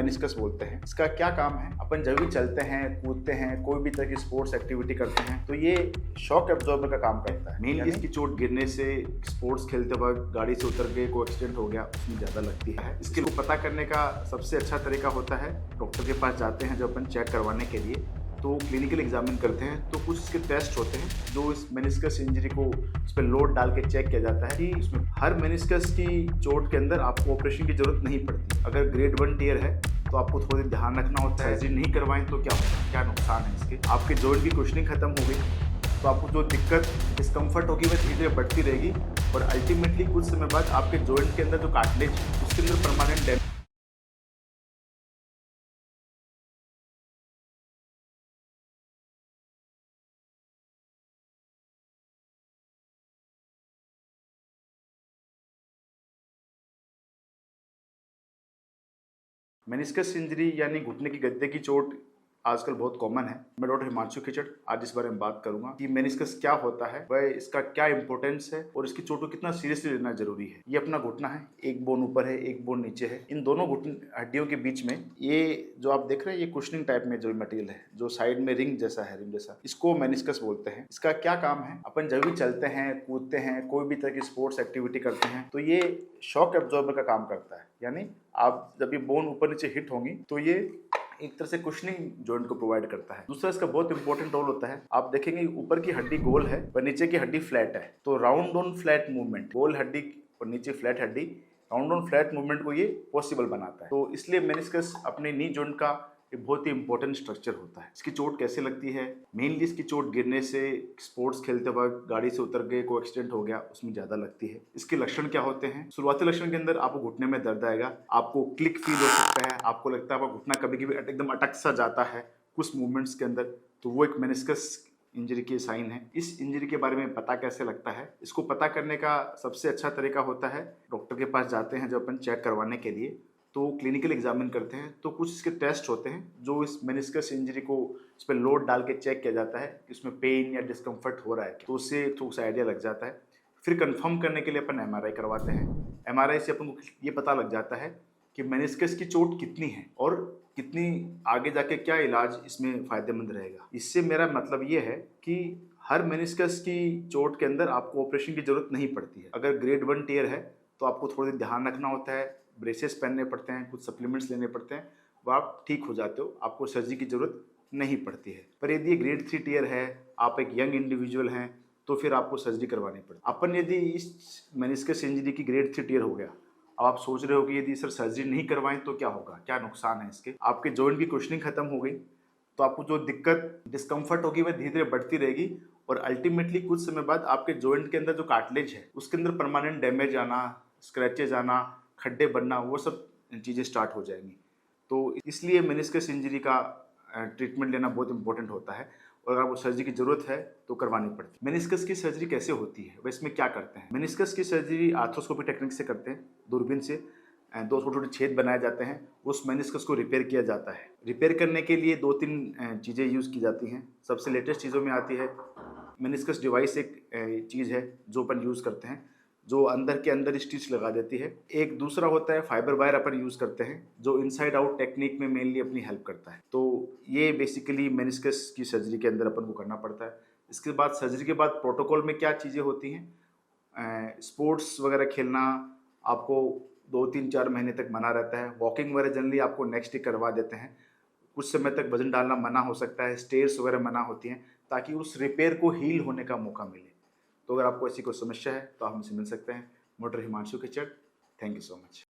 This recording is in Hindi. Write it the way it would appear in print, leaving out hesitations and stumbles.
मेनिस्कस बोलते हैं। इसका क्या काम है? अपन जब भी चलते हैं, कूदते हैं, कोई भी तरह की स्पोर्ट्स एक्टिविटी करते हैं तो ये शॉक एब्जॉर्बर का काम करता है। मेनली इसकी चोट गिरने से, स्पोर्ट्स खेलते वक्त गाड़ी से उतर के कोई एक्सीडेंट हो गया, उसमें ज़्यादा लगती है। इसके लिए पता करने का सबसे अच्छा तरीका होता है, डॉक्टर के पास जाते हैं जब अपन चेक करवाने के लिए, तो क्लिनिकल एग्जामिन करते हैं तो कुछ इसके टेस्ट होते हैं जो इस मेनिस्कस इंजरी को उस पर लोड डाल के चेक किया जाता है कि उसमें हर मेनिस्कस की चोट के अंदर आपको ऑपरेशन की जरूरत नहीं पड़ती। अगर ग्रेड 1 टीयर है तो आपको थोड़ी ध्यान रखना होता है। सर्जरी नहीं करवाएं तो क्या होगा, क्या नुकसान है इसके। आपके जॉइंट की कुशनिंग खत्म हो गई तो आपको जो दिक्कत, डिस्कम्फर्ट होगी वह धीरे धीरे बढ़ती रहेगी और अल्टीमेटली कुछ समय बाद आपके जॉइंट के अंदर जो कार्टिलेज उसके अंदर परमानेंट डैमेज। मेनिस्कस इंजरी यानी घुटने की गद्दे की चोट आजकल बहुत कॉमन है। मैं डॉक्टर हिमांशु खिचड़ आज इस बारे में बात करूंगा कि मेनिस्कस क्या होता है, वह इसका क्या इंपॉर्टेंस है और इसकी चोट को कितना सीरियसली लेना जरूरी है। ये अपना घुटना है, एक बोन ऊपर है, एक बोन नीचे है। इन दोनों घुटन हड्डियों के बीच में ये जो आप देख रहे हैं, ये कुशनिंग टाइप में जो मटेरियल है, जो साइड में रिंग जैसा है, रिंग जैसा, इसको मेनिस्कस बोलते हैं। इसका क्या काम है? अपन जब भी चलते हैं, कूदते हैं, कोई भी तरह की स्पोर्ट्स एक्टिविटी करते हैं तो ये शॉक एब्जॉर्बर का काम करता है। यानी आप जब ये बोन ऊपर नीचे हिट होंगी तो ये एक तरह से कुशनिंग जॉइंट को प्रोवाइड करता है। दूसरा इसका बहुत इंपॉर्टेंट रोल होता है। आप देखेंगे ऊपर की हड्डी गोल है और नीचे की हड्डी फ्लैट है, तो राउंड ऑन फ्लैट मूवमेंट, गोल हड्डी और नीचे फ्लैट हड्डी, राउंड ऑन फ्लैट मूवमेंट को ये पॉसिबल बनाता है। तो इसलिए मेनिस्कस अपने नी जॉइंट का एक बहुत ही इंपॉर्टेंट स्ट्रक्चर होता है। इसकी चोट कैसे लगती है? मेनली इसकी चोट गिरने से, स्पोर्ट्स खेलते वक्त गाड़ी से उतर के कोई एक्सीडेंट हो गया, उसमें ज्यादा लगती है। इसके लक्षण क्या होते हैं? शुरुआती लक्षण के अंदर आपको घुटने में दर्द आएगा, आपको क्लिक फील हो सकता है, आपको लगता है आपका घुटना कभी कभी एकदम अटक सा जाता है कुछ मूवमेंट्स के अंदर, तो वो एक मेनिस्कस इंजरी के साइन है। इस इंजरी के बारे में पता कैसे लगता है? इसको पता करने का सबसे अच्छा तरीका होता है, डॉक्टर के पास जाते हैं जब अपन चेक करवाने के लिए, तो क्लिनिकल एग्जामिन करते हैं तो कुछ इसके टेस्ट होते हैं जो इस मेनिस्कस इंजरी को उस पर लोड डाल के चेक किया जाता है कि उसमें पेन या डिस्कम्फर्ट हो रहा है, तो उससे थोड़ा सा आइडिया लग जाता है। फिर कंफर्म करने के लिए अपन एमआरआई करवाते हैं। एमआरआई से अपन को ये पता लग जाता है कि मेनिस्कस की चोट कितनी है और कितनी आगे जाके क्या इलाज इसमें फायदेमंद रहेगा। इससे मेरा मतलब ये है कि हर मेनिस्कस की चोट के अंदर आपको ऑपरेशन की जरूरत नहीं पड़ती है। अगर ग्रेड 1 टीयर है तो आपको थोड़ी ध्यान रखना होता है, ब्रेसेस पहनने पड़ते हैं, कुछ सप्लीमेंट्स लेने पड़ते हैं, वो आप ठीक हो जाते हो, आपको सर्जरी की जरूरत नहीं पड़ती है। पर यदि ग्रेड 3 टीयर है, आप एक यंग इंडिविजुअल हैं, तो फिर आपको सर्जरी करवानी पड़ती है। अपन यदि इस मेनिस्कस इंजरी की ग्रेड 3 टीयर हो गया, अब आप सोच रहे हो कि यदि सर सर्जरी नहीं करवाएं तो क्या होगा, क्या नुकसान है इसके। आपके जॉइंट की कुशनिंग खत्म हो गई तो आपको जो दिक्कत, डिस्कम्फर्ट होगी वह धीरे धीरे बढ़ती रहेगी और अल्टीमेटली कुछ समय बाद आपके जॉइंट के अंदर जो कार्टिलेज है उसके अंदर परमानेंट डैमेज आना, स्क्रैचेज आना, खड्डे बनना, वो सब चीज़ें स्टार्ट हो जाएंगी। तो इसलिए मेनिस्कस इंजरी का ट्रीटमेंट लेना बहुत इंपॉर्टेंट होता है और अगर आपको सर्जरी की जरूरत है तो करवानी पड़ती है। मेनिस्कस की सर्जरी कैसे होती है, वह इसमें क्या करते हैं? मेनिस्कस की सर्जरी आर्थ्रोस्कोपी टेक्निक से करते हैं, दूरबीन से दो छोटे छोटे छेद बनाए जाते हैं, उस मेनिस्कस को रिपेयर किया जाता है। रिपेयर करने के लिए 2-3 चीज़ें यूज़ की जाती हैं। सबसे लेटेस्ट चीज़ों में आती है मेनिस्कस डिवाइस, एक चीज़ है जो अपन यूज़ करते हैं, जो अंदर के अंदर स्टिच लगा देती है। एक दूसरा होता है फाइबर वायर, अपन यूज़ करते हैं, जो इनसाइड आउट टेक्निक में मेनली अपनी हेल्प करता है। तो ये बेसिकली मेनिस्कस की सर्जरी के अंदर अपन को करना पड़ता है। इसके बाद सर्जरी के बाद प्रोटोकॉल में क्या चीज़ें होती हैं? स्पोर्ट्स वगैरह खेलना आपको 2-3-4 महीने तक मना रहता है। वॉकिंग वगैरह जनरली आपको नेक्स्ट डे करवा देते हैं। कुछ समय तक वजन डालना मना हो सकता है, स्टेयर्स वगैरह मना होती हैं, ताकि उस रिपेयर को हील होने का मौका मिले। तो अगर आपको ऐसी कोई समस्या है तो आप हमसे मिल सकते हैं। Doctor Himanshu Khichar. Thank you so much.